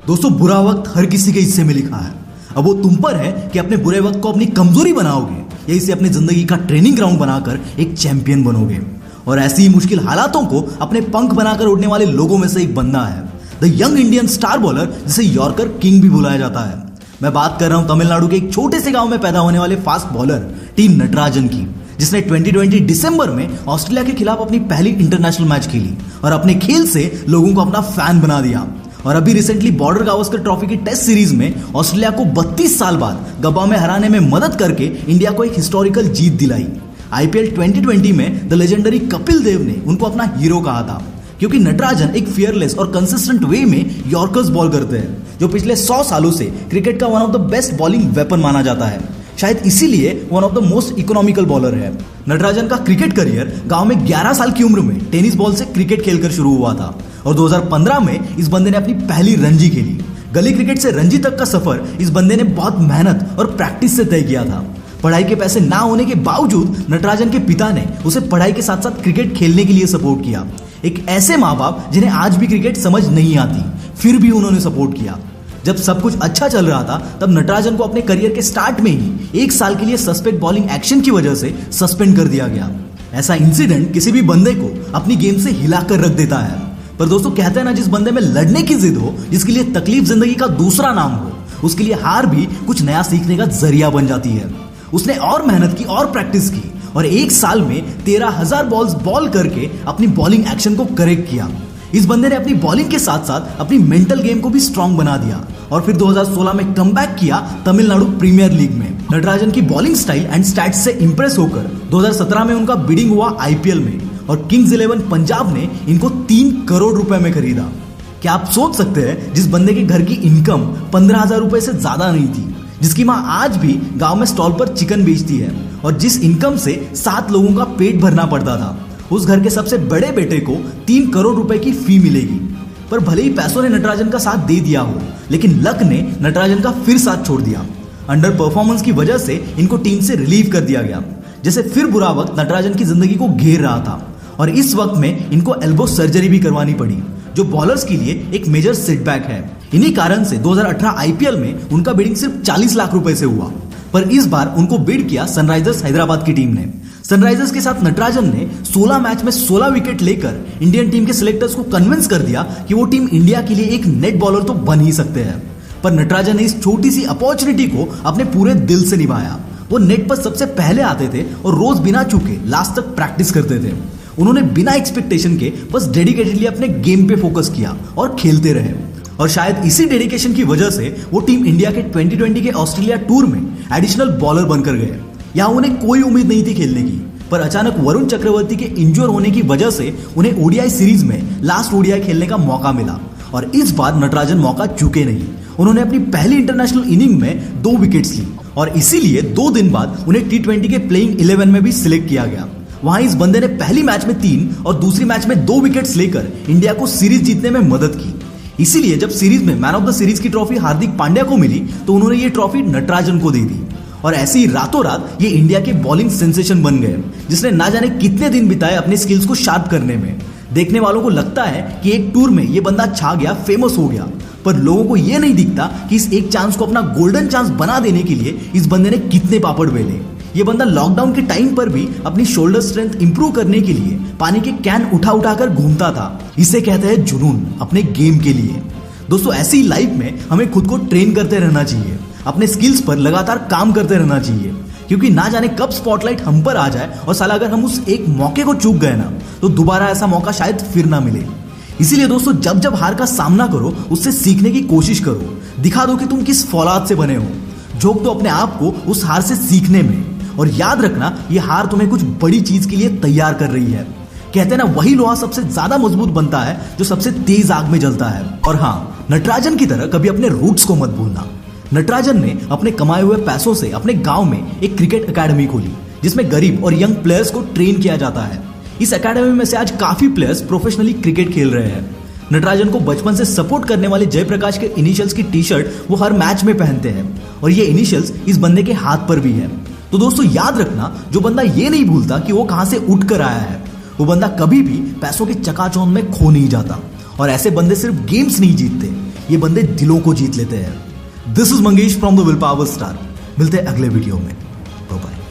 दोस्तों, बुरा वक्त हर किसी के हिस्से में लिखा है। अब वो तुम पर है कि अपने बुरे वक्त को अपनी कमजोरी बनाओगे या इसे अपनी जिंदगी का ट्रेनिंग ग्राउंड बनाकर एक चैंपियन बनोगे। और ऐसी ही मुश्किल हालातों को अपने पंख बनाकर उड़ने वाले लोगों में से एक बंदा है, the young Indian star bowler, जिसे यॉर्कर किंग भी बुलाया जाता है। मैं बात कर रहा हूं तमिलनाडु के एक छोटे से गांव में पैदा होने वाले फास्ट बॉलर टी नटराजन की, जिसने 2020 दिसंबर में ऑस्ट्रेलिया के खिलाफ अपनी पहली इंटरनेशनल मैच खेली और अपने खेल से लोगों को अपना फैन बना दिया। और अभी रिसेंटली बॉर्डर गावस्कर ट्रॉफी की टेस्ट सीरीज में ऑस्ट्रेलिया को 32 साल बाद गब्बा में हराने में मदद करके इंडिया को एक हिस्टोरिकल जीत दिलाई। आईपीएल 2020 में द लेजेंडरी कपिल देव ने उनको अपना हीरो कहा था, क्योंकि नटराजन एक फियरलेस और कंसिस्टेंट वे में यॉर्कर्स बॉल करते हैं, जो पिछले 100 सालों से क्रिकेट का one of the best bowling weapon माना जाता है। शायद इसीलिए one of the most economical bowler है। नटराजन का क्रिकेट करियर गांव में 11 साल की उम्र में टेनिस बॉल से क्रिकेट खेलकर शुरू हुआ था और 2015 में इस बंदे ने अपनी पहली रणजी खेली। गली क्रिकेट से रणजी तक का सफर इस बंदे ने बहुत मेहनत और प्रैक्टिस से तय किया था। पढ़ाई के पैसे ना होने के बावजूद नटराजन के पिता ने उसे पढ़ाई के साथ साथ क्रिकेट खेलने के लिए सपोर्ट किया। एक ऐसे माँ बाप जिन्हें आज भी क्रिकेट समझ नहीं आती, फिर भी उन्होंने सपोर्ट किया। जब सब कुछ अच्छा चल रहा था तब नटराजन को अपने करियर के स्टार्ट में ही 1 साल के लिए सस्पेक्ट बॉलिंग एक्शन की वजह से सस्पेंड कर दिया गया। ऐसा इंसिडेंट किसी भी बंदे को अपनी गेम से हिलाकर रख देता है। पर दोस्तों, कहते हैं ना, जिस बंदे में लड़ने की जिद हो, जिसके लिए तकलीफ जिंदगी का दूसरा नाम हो, उसके लिए हार भी कुछ नया सीखने का जरिया बन जाती है। उसने और मेहनत की और प्रैक्टिस की और 1 साल में 13,000 बॉल्स बॉल करके अपनी बॉलिंग एक्शन को करेक्ट किया। इस बंदे ने अपनी बॉलिंग के साथ साथ अपनी मेंटल गेम को भी स्ट्रांग बना दिया और फिर 2016 में कमबैक किया तमिलनाडु प्रीमियर लीग में। नटराजन की बॉलिंग स्टाइल एंड स्टैट्स से इंप्रेस होकर 2017 में उनका बिडिंग हुआ आईपीएल में और किंग्स 11 पंजाब ने इनको 3 करोड़ रुपए में खरीदा। क्या आप सोच सकते हैं, जिस बंदे के घर की इनकम 15,000 रुपए से ज्यादा नहीं थी, जिसकी मां आज भी गांव में स्टॉल पर चिकन बेचती है और जिस इनकम से 7 लोगों का पेट भरना पड़ता था, उस घर के सबसे बड़े बेटे को 3 करोड़ रुपए की फी मिलेगी। पर भले ही पैसों ने नटराजन का साथ दे दिया हो, लेकिन लक ने नटराजन का फिर साथ छोड़ दिया। अंडर परफॉर्मेंस की वजह से इनको टीम से रिलीव कर दिया गया। जैसे फिर बुरा वक्त नटराजन की जिंदगी को घेर रहा था और इस वक्त में इनको एल्बो सर्जरी भी करवानी पड़ी, जो बॉलर्स के लिए एक मेजर सेटबैक है। इन्हीं कारण से 2018 आईपीएल में उनका बिडिंग सिर्फ 40 लाख रुपए से हुआ। पर इस बार उनको बिड किया सनराइजर्स हैदराबाद की टीम ने। सनराइजर्स के साथ नटराजन ने 16 मैच में 16 विकेट लेकर इंडियन टीम के सिलेक्टर्स को कन्विंस कर दिया कि वो टीम इंडिया के लिए एक नेट बॉलर तो बन ही सकते हैं। पर नटराजन ने इस छोटी सी अपॉर्चुनिटी को अपने पूरे दिल से निभाया। वो नेट पर सबसे पहले आते थे और रोज बिना चूके लास्ट तक प्रैक्टिस करते थे। उन्होंने बिना एक्सपेक्टेशन के बस डेडिकेटेडली अपने गेम पे फोकस किया और खेलते रहे। और शायद इसी डेडिकेशन की वजह से वो टीम इंडिया के 2020 के ऑस्ट्रेलिया टूर में एडिशनल बॉलर बनकर गए। यहाँ उन्हें कोई उम्मीद नहीं थी खेलने की, पर अचानक वरुण चक्रवर्ती के इंजर होने की वजह से उन्हें ओडीआई सीरीज में लास्ट ओडीआई खेलने का मौका मिला और इस बार नटराजन मौका चूके नहीं। उन्होंने अपनी पहली इंटरनेशनल इनिंग में 2 विकेट्स ली और इसीलिए 2 दिन बाद उन्हें T20 के प्लेइंग 11 में भी सिलेक्ट किया गया। वहां इस बंदे ने पहली मैच में 3 और दूसरी मैच में 2 विकेट्स लेकर इंडिया को सीरीज जीतने में मदद की। इसीलिए जब सीरीज में मैन ऑफ द सीरीज की ट्रॉफी हार्दिक पांड्या को मिली तो उन्होंने ये ट्रॉफी नटराजन को दे दी और ऐसे ही रातों रात ये इंडिया के बॉलिंग सेंसेशन बन गए, जिसने ना जाने कितने दिन बिताए अपने स्किल्स को शार्प करने में। देखने वालों को लगता है कि एक टूर में ये बंदा छा गया, फेमस हो गया, पर लोगों को ये नहीं दिखता कि इस एक चांस को अपना गोल्डन चांस बना देने के लिए इस बंदे ने कितने पापड़ बेले। ये बंदा लॉकडाउन के टाइम पर भी अपनी शोल्डर स्ट्रेंथ इंप्रूव करने के लिए पानी के कैन उठा उठाकर घूमता था। इसे कहते हैं जुनून, अपने गेम के लिए। दोस्तों, ऐसी लाइफ में हमें खुद को ट्रेन करते रहना चाहिए, अपने स्किल्स पर लगातार काम करते रहना चाहिए, क्योंकि ना जाने कब स्पॉटलाइट हम पर आ जाए और साला अगर हम उस एक मौके को चूक गए ना तो दोबारा ऐसा मौका शायद फिर ना मिले। इसीलिए दोस्तों, जब जब हार का सामना करो उससे सीखने की कोशिश करो। दिखा दो कि तुम किस फौलाद से बने हो। झोंक दो अपने आप को उस हार से सीखने में और याद रखना, ये हार तुम्हें कुछ बड़ी चीज के लिए तैयार कर रही है। कहते हैं ना, वही लोहा सबसे ज्यादा मजबूत बनता है जो सबसे तेज आग में जलता है। और हाँ, नटराजन की तरह कभी अपने रूट्स को मत भूलना। नटराजन ने अपने कमाए हुए पैसों से अपने गांव में एक क्रिकेट एकेडमी खोली, जिसमें गरीब और यंग प्लेयर्स को ट्रेन किया जाता है। इस एकेडमी में से आज काफी प्लेयर्स प्रोफेशनली क्रिकेट खेल रहे हैं। नटराजन को बचपन से सपोर्ट करने वाले जयप्रकाश के इनिशियल्स की टी शर्ट वो हर मैच में पहनते हैं और ये इनिशियल्स इस बंदे के हाथ पर भी है। तो दोस्तों, याद रखना, जो बंदा ये नहीं भूलता कि वो कहां से उठ कर आया है, वो बंदा कभी भी पैसों के चकाचौंध में खो नहीं जाता। और ऐसे बंदे सिर्फ गेम्स नहीं जीतते, ये बंदे दिलों को जीत लेते हैं। This is Mangesh from the Will Power Star. मिलते हैं अगले वीडियो में। Bye bye.